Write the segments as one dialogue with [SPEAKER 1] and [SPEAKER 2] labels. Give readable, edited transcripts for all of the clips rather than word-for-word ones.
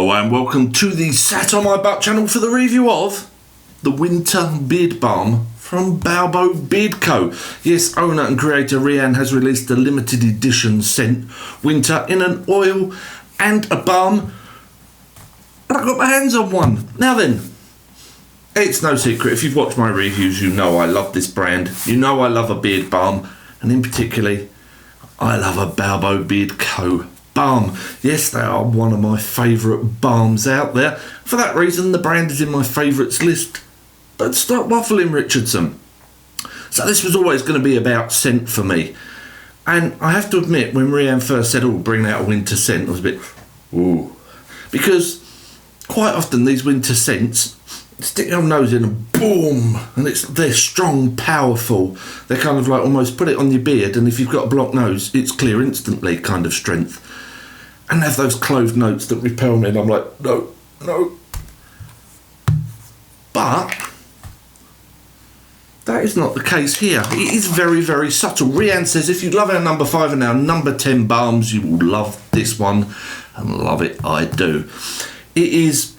[SPEAKER 1] Hello and welcome to the Sat on My Butt channel for the review of the Winter Beard Balm from Balbo Beard Co. Yes, owner and creator Rian has released a limited edition scent, Winter, in an oil and a balm, and I got my hands on one. Now then, it's no secret, if you've watched my reviews, you know I love this brand, you know I love a beard balm, and in particular, I love a Balbo Beard Co. Balm. Yes, they are one of my favourite balms out there. For that reason, the brand is in my favourites list. But stop waffling, Richardson. So this was always going to be about scent for me. And I have to admit, when Rian first said, oh, bring out a winter scent, I was a bit, ooh. Because quite often these winter scents, stick your nose in and boom, and they're strong, powerful. They're kind of like almost put it on your beard, and if you've got a blocked nose, it's clear instantly kind of strength. And have those clove notes that repel me, and I'm like, no. But that is not the case here. It is very, very subtle. Rian says if you love our number 5 and our number 10 balms, you will love this one, and love it I do. It is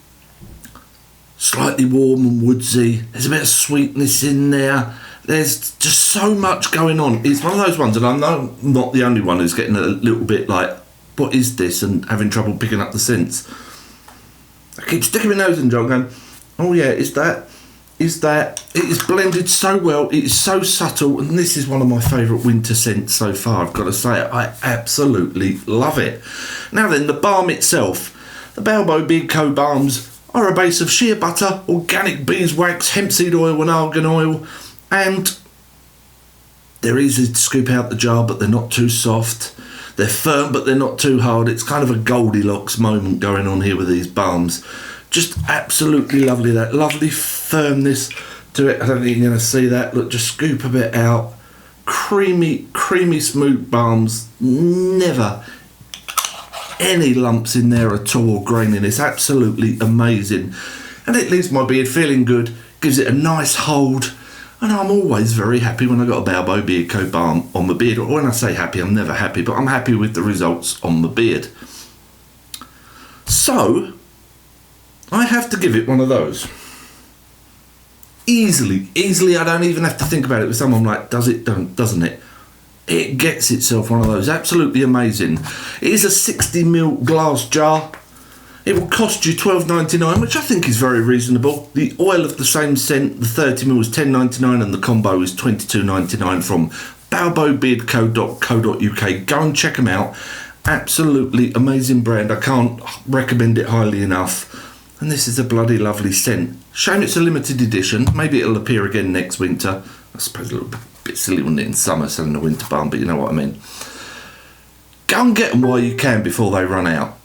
[SPEAKER 1] slightly warm and woodsy. There's a bit of sweetness in there. There's just so much going on. It's one of those ones, and I'm not the only one who's getting a little bit like, what is this, and having trouble picking up the scents. I keep sticking my nose in the jar going, oh yeah, is that. It is blended so well, it is so subtle, and this is one of my favourite winter scents so far, I've got to say it. I absolutely love it. Now then, the balm itself. The Balbo Beard Co. balms are a base of shea butter, organic beeswax, hemp seed oil and argan oil, and they're easy to scoop out the jar, but they're not too soft. They're firm, but they're not too hard. It's kind of a Goldilocks moment going on here with these balms. Just absolutely lovely, that lovely firmness to it. I don't think you're going to see that. Look, just scoop a bit out. Creamy, smooth balms. Never any lumps in there at all, graininess. Absolutely amazing. And it leaves my beard feeling good, gives it a nice hold. And I'm always very happy when I got a Balbo Beard Co. balm on my beard. Or when I say happy, I'm never happy, but I'm happy with the results on my beard. So I have to give it one of those. Easily, I don't even have to think about it with someone like, does it, doesn't it? It gets itself one of those. Absolutely amazing. It is a 60ml glass jar. It will cost you $12.99, which I think is very reasonable. The oil of the same scent, the 30ml is $10.99 and the combo is $22.99 from balbobeardco.co.uk. Go and check them out. Absolutely amazing brand. I can't recommend it highly enough. And this is a bloody lovely scent. Shame it's a limited edition. Maybe it'll appear again next winter. I suppose a little bit silly, wouldn't it, in summer selling a winter balm, but you know what I mean. Go and get them while you can before they run out.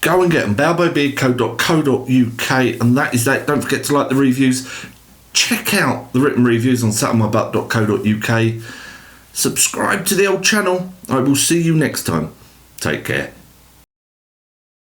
[SPEAKER 1] Go and get them. balbobeardco.co.uk, and that is that. Don't forget to like the reviews. Check out the written reviews on SatonmyButt.co.uk. Subscribe to the old channel. I will see you next time. Take care.